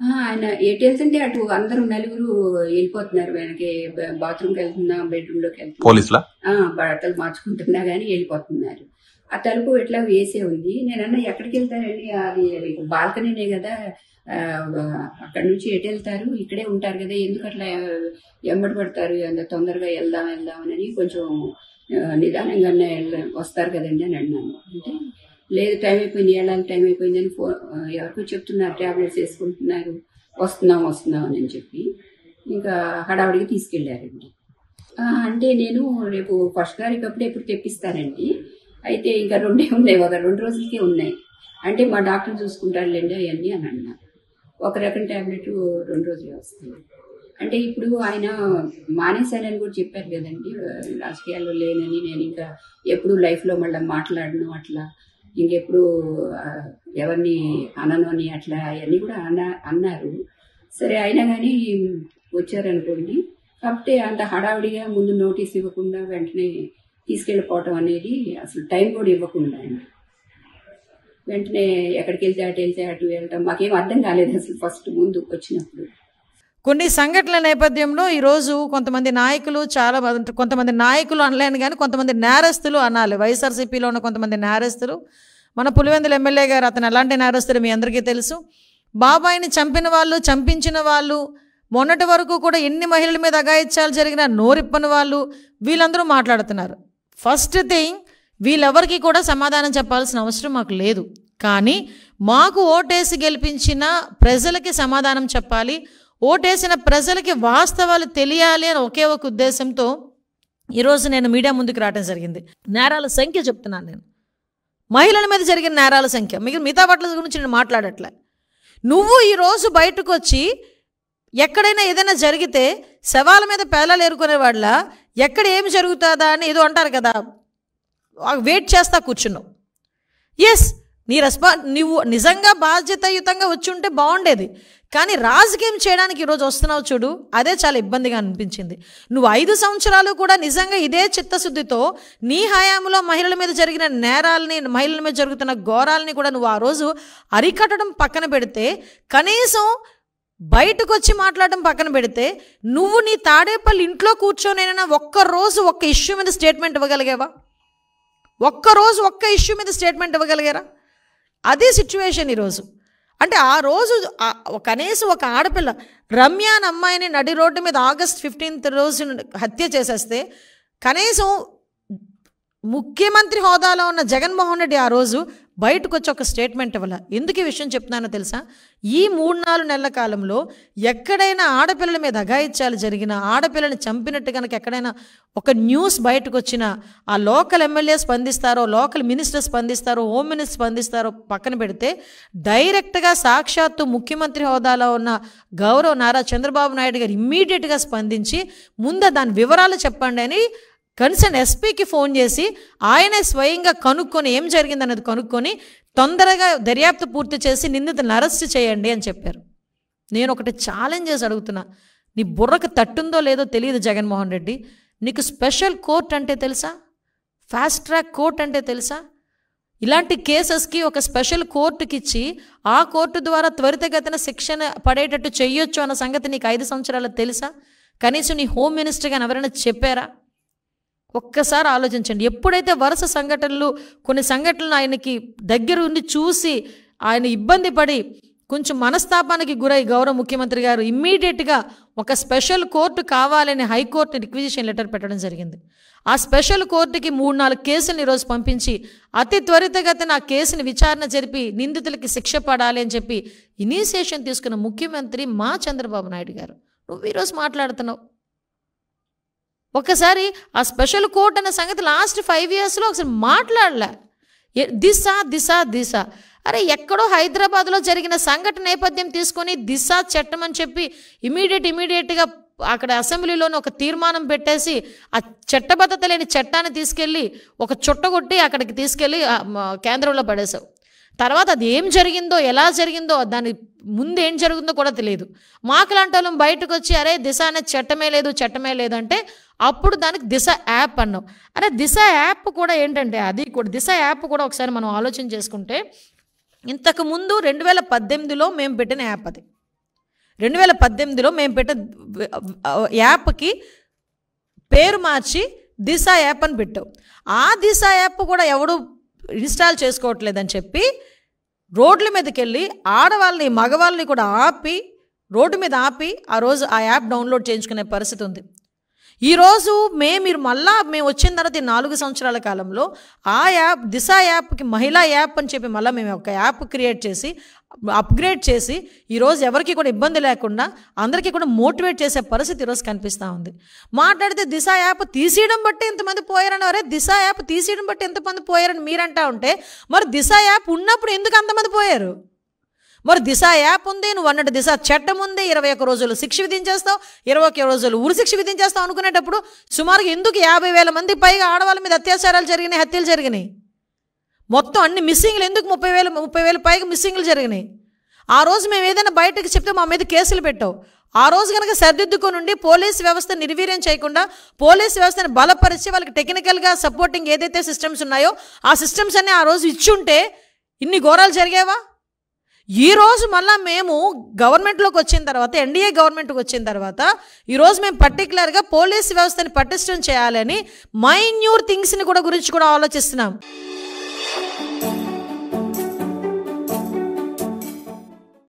ఆయన ఎటు వెళ్తుంటే అటు అందరూ నలుగురు వెళ్ళిపోతున్నారు. వెనక్కి బాత్రూమ్కి వెళ్తున్నా, బెడ్రూమ్లోకి వెళ్తున్నా, పోలీసులా బట్టలు మార్చుకుంటున్నా కానీ వెళ్ళిపోతున్నారు. ఆ తలుపు ఎట్లా వేసే ఉంది. నేనన్నా ఎక్కడికి వెళ్తారండి, అది బాల్కనీనే కదా, అక్కడ నుంచి ఎటు వెళ్తారు, ఇక్కడే ఉంటారు కదా, ఎందుకు అట్లా ఎమ్మడి పడతారు, అంత తొందరగా వెళ్దామని కొంచెం నిదానంగానే వస్తారు కదండి అని అన్నాను. అంటే లేదు, టైం అయిపోయింది, వెళ్ళాలి, టైం అయిపోయిందని ఎవరికో చెప్తున్నారు, ట్యాబ్లెట్స్ వేసుకుంటున్నారు, వస్తున్నాం అని చెప్పి ఇంకా హడావుడికి తీసుకెళ్ళారండి. అంటే నేను రేపు ఫస్ట్ గారికి అప్పుడు ఎప్పుడు తెప్పిస్తానండి. అయితే ఇంకా 2 ఉన్నాయి, ఒక 2 రోజులకే ఉన్నాయి. అంటే మా డాక్టర్ చూసుకుంటారులేండి అవన్నీ అని అన్నారు. ఒక రకం ట్యాబ్లెట్ 2 రోజులే వస్తుంది. అంటే ఇప్పుడు ఆయన మానేశానని కూడా చెప్పారు కదండి, రాజకీయాల్లో లేనని, నేను ఇంకా ఎప్పుడు లైఫ్లో మళ్ళీ మాట్లాడను, అట్లా ఇంకెప్పుడు ఎవరిని అనను అని అట్లా అవన్నీ కూడా అన్నారు. సరే అయినా కానీ వచ్చారనుకోండి, కాకపోతే అంత హడావుడిగా ముందు నోటీస్ ఇవ్వకుండా వెంటనే తీసుకెళ్ళిపోవటం అనేది, అసలు టైం కూడా ఇవ్వకుండా అండి, వెంటనే ఎక్కడికి వెళ్తే అటు వెళ్ళటం మాకేం అర్థం కాలేదు అసలు ఫస్ట్ ముందు వచ్చినప్పుడు. కొన్ని సంఘటనల నేపథ్యంలో ఈరోజు కొంతమంది నాయకులు, కొంతమంది నాయకులు అనలేను కానీ కొంతమంది నేరస్తులు అనాలి. వైఎస్ఆర్సీపీలో ఉన్న కొంతమంది నేరస్తులు, మన పులివెందుల ఎమ్మెల్యే గారు అతను ఎలాంటి నేరస్తులు మీ అందరికీ తెలుసు. బాబాయిని చంపిన వాళ్ళు, చంపించిన వాళ్ళు, మొన్నటి వరకు కూడా ఎన్ని మహిళల మీద అఘాయిత్యాలు జరిగినా నోరిప్పని వాళ్ళు, వీళ్ళందరూ మాట్లాడుతున్నారు. ఫస్ట్ థింగ్, వీళ్ళెవరికి కూడా సమాధానం చెప్పాల్సిన అవసరం మాకు లేదు. కానీ మాకు ఓటేసి గెలిపించిన ప్రజలకి సమాధానం చెప్పాలి, ఓటేసిన ప్రజలకి వాస్తవాలు తెలియాలి అని ఒకే ఒక ఉద్దేశంతో ఈరోజు నేను మీడియా ముందుకు రావడం జరిగింది. నేరాల సంఖ్య చెప్తున్నాను నేను, మహిళల మీద జరిగిన నేరాల సంఖ్య, మిగతా వాటి గురించి నేను మాట్లాడట్లే. నువ్వు ఈరోజు బయటకు వచ్చి ఎక్కడైనా ఏదైనా జరిగితే శవాల మీద పేలాలు ఏరుకునే వాళ్ళ ఎక్కడ ఏమి జరుగుతుందా అని ఏదో అంటారు కదా, వెయిట్ చేస్తా కూర్చున్నావు. ఎస్, నువ్వు నిజంగా బాధ్యతాయుతంగా వచ్చి ఉంటే బాగుండేది. కానీ రాజకీయం చేయడానికి ఈరోజు వస్తున్నావు చూడు, అదే చాలా ఇబ్బందిగా అనిపించింది. నువ్వు 5 సంవత్సరాలు కూడా నిజంగా ఇదే చిత్తశుద్ధితో నీ హయాంలో మహిళల మీద జరిగిన నేరాలని, మహిళల మీద జరుగుతున్న ఘోరాలని కూడా నువ్వు ఆ రోజు అరికట్టడం పక్కన పెడితే, కనీసం బయటకు వచ్చి మాట్లాడడం పక్కన పెడితే, నువ్వు నీ తాడేపల్లి ఇంట్లో కూర్చొనైనా ఒక్కరోజు ఒక్క ఇష్యూ మీద స్టేట్మెంట్ ఇవ్వగలిగావా? ఒక్కరోజు ఒక్క ఇష్యూ మీద స్టేట్మెంట్ ఇవ్వగలిగారా? అదే సిచ్యువేషన్ ఈరోజు. అంటే ఆ రోజు కనీసం ఒక ఆడపిల్ల రమ్య అనే అమ్మాయిని నడి రోడ్డు మీద ఆగస్ట్ 15 రోజు హత్య చేసేస్తే, కనీసం ముఖ్యమంత్రి హోదాలో ఉన్న జగన్మోహన్ రెడ్డి ఆ రోజు బయటకు వచ్చి ఒక స్టేట్మెంట్ ఇవ్వాల. ఎందుకు ఈ విషయం చెప్తున్నానో తెలుసా? ఈ 3-4 నెలల కాలంలో ఎక్కడైనా ఆడపిల్లల మీద అఘాయిత్యాలు జరిగినా, ఆడపిల్లని చంపినట్టు కనుక ఎక్కడైనా ఒక న్యూస్ బయటకు వచ్చినా, ఆ లోకల్ ఎమ్మెల్యే స్పందిస్తారో, లోకల్ మినిస్టర్ స్పందిస్తారో, హోమ్ మినిస్టర్ స్పందిస్తారో పక్కన పెడితే, డైరెక్ట్గా సాక్షాత్తు ముఖ్యమంత్రి హోదాలో ఉన్న గౌరవ నారా చంద్రబాబు నాయుడు గారు ఇమ్మీడియట్గా స్పందించి ముందు దాని వివరాలు చెప్పండి అని కన్సర్న్ ఎస్పీకి ఫోన్ చేసి ఆయనే స్వయంగా కనుక్కొని ఏం జరిగిందన్నది కనుక్కొని తొందరగా దర్యాప్తు పూర్తి చేసి నిందితులను అరెస్ట్ చేయండి అని చెప్పారు. నేను ఒకటి ఛాలెంజ్ చేసి అడుగుతున్నా, నీ బుర్రకు తట్టుందో లేదో తెలియదు జగన్మోహన్ రెడ్డి, నీకు స్పెషల్ కోర్ట్ అంటే తెలుసా? ఫాస్ట్ ట్రాక్ కోర్ట్ అంటే తెలుసా? ఇలాంటి కేసెస్కి ఒక స్పెషల్ కోర్టుకి ఇచ్చి ఆ కోర్టు ద్వారా త్వరితగతిన శిక్షణ పడేటట్టు చెయ్యొచ్చు అన్న సంగతి నీకు 5 సంవత్సరాలు తెలుసా? కనీసం నీ హోమ్ మినిస్టర్ గాని ఎవరైనా చెప్పారా? ఒక్కసారి ఆలోచించండి. ఎప్పుడైతే వరుస సంఘటనలు, కొన్ని సంఘటనలు ఆయనకి దగ్గర ఉండి చూసి ఆయన ఇబ్బంది పడి కొంచెం మనస్తాపానికి గురై గౌరవ ముఖ్యమంత్రి గారు ఇమ్మీడియట్గా ఒక స్పెషల్ కోర్టు కావాలని హైకోర్టు రిక్విజిషన్ లెటర్ పెట్టడం జరిగింది. ఆ స్పెషల్ కోర్టుకి 3-4 కేసులను ఈరోజు పంపించి అతి త్వరితగతిన ఆ కేసుని విచారణ జరిపి నిందితులకి శిక్ష పడాలి అని చెప్పి ఇనిషియేషన్ తీసుకున్న ముఖ్యమంత్రి మా చంద్రబాబు నాయుడు గారు. నువ్వు ఈరోజు మాట్లాడుతున్నావు. ఒకసారి ఆ స్పెషల్ కోర్ట్ అనే సంగతి లాస్ట్ 5 yearsలో ఒకసారి మాట్లాడలే. దిశ అరే ఎక్కడో హైదరాబాద్లో జరిగిన సంఘటన నేపథ్యం తీసుకొని దిశ చట్టం అని చెప్పి ఇమీడియట్గా అక్కడ అసెంబ్లీలోనే ఒక తీర్మానం పెట్టేసి ఆ చట్టబద్ధత లేని చట్టాన్ని తీసుకెళ్ళి ఒక చుట్టగొట్టి అక్కడికి తీసుకెళ్ళి కేంద్రంలో పడేశావు. తర్వాత అది ఏం జరిగిందో, ఎలా జరిగిందో, దాని ముందు ఏం జరిగిందో కూడా తెలియదు. మాకులాంటి వాళ్ళం బయటకు వచ్చి అరే దిశ అనే చట్టమే లేదు అంటే అప్పుడు దానికి దిశ యాప్ అన్నావు. అరే దిశ యాప్ కూడా ఏంటంటే, అది కూడా దిశ యాప్ కూడా ఒకసారి మనం ఆలోచన చేసుకుంటే, ఇంతకుముందు 2018లో మేము పెట్టిన యాప్ అది. 2018లో మేము పెట్టిన యాప్కి పేరు మార్చి దిశ యాప్ అని పెట్టాం. ఆ దిశ యాప్ కూడా ఎవడు ఇన్స్టాల్ చేసుకోవట్లేదని చెప్పి రోడ్ల మీదకి వెళ్ళి ఆడవాళ్ళని మగవాళ్ళని కూడా రోడ్డు మీద ఆపి ఆ రోజు ఆ యాప్ డౌన్లోడ్ చేయించుకునే పరిస్థితి ఉంది. ఈరోజు మేము వచ్చిన తర్వాత 4 సంవత్సరాల కాలంలో ఆ యాప్ దిశ యాప్కి మహిళా యాప్ అని చెప్పి మళ్ళీ మేము ఒక యాప్ క్రియేట్ చేసి అప్గ్రేడ్ చేసి ఈరోజు ఎవరికి కూడా ఇబ్బంది లేకుండా అందరికీ కూడా మోటివేట్ చేసే పరిస్థితి ఈరోజు కనిపిస్తూ ఉంది. మాట్లాడితే దిశ యాప్ తీసేయడం బట్టి ఎంతమంది పోయారని, అరే దిశ యాప్ తీసేయడం బట్టి ఎంతమంది పోయారని మీరంటా ఉంటే మరి దిశ యాప్ ఉన్నప్పుడు ఎందుకు అంతమంది పోయారు? మరి దిశ యాప్ ఉంది, నువ్వు అన్నట్టు దిశ చట్టం ఉంది, 21 రోజులు శిక్ష విధించేస్తావు, 21 రోజులు ఉరి శిక్ష విధించేస్తావు అనుకునేటప్పుడు సుమారుగా ఎందుకు 50,000 మంది పైగా ఆడవాళ్ళ మీద అత్యాచారాలు జరిగినాయి, హత్యలు జరిగినాయి? మొత్తం అన్ని మిస్సింగ్లు ఎందుకు 30,000 పైగా మిస్సింగ్లు జరిగినాయి? ఆ రోజు మేము ఏదైనా బయటకు చెప్తే మా మీద కేసులు పెట్టావు. ఆ రోజు కనుక సరిదిద్దుకుని పోలీస్ వ్యవస్థ నిర్వీర్యం చేయకుండా పోలీస్ వ్యవస్థను బలపరిచి వాళ్ళకి టెక్నికల్గా సపోర్టింగ్ ఏదైతే సిస్టమ్స్ ఉన్నాయో ఆ సిస్టమ్స్ అన్నీ ఆ రోజు ఇచ్చుంటే ఇన్ని ఘోరాలు జరిగేవా? ఈరోజు మళ్ళీ మేము గవర్నమెంట్లోకి వచ్చిన తర్వాత, ఎన్డీఏ గవర్నమెంట్కి వచ్చిన తర్వాత ఈరోజు మేము పర్టికులర్గా పోలీస్ వ్యవస్థని పటిష్టం చేయాలని మైన్యూర్ థింగ్స్ని గురించి కూడా ఆలోచిస్తున్నాం.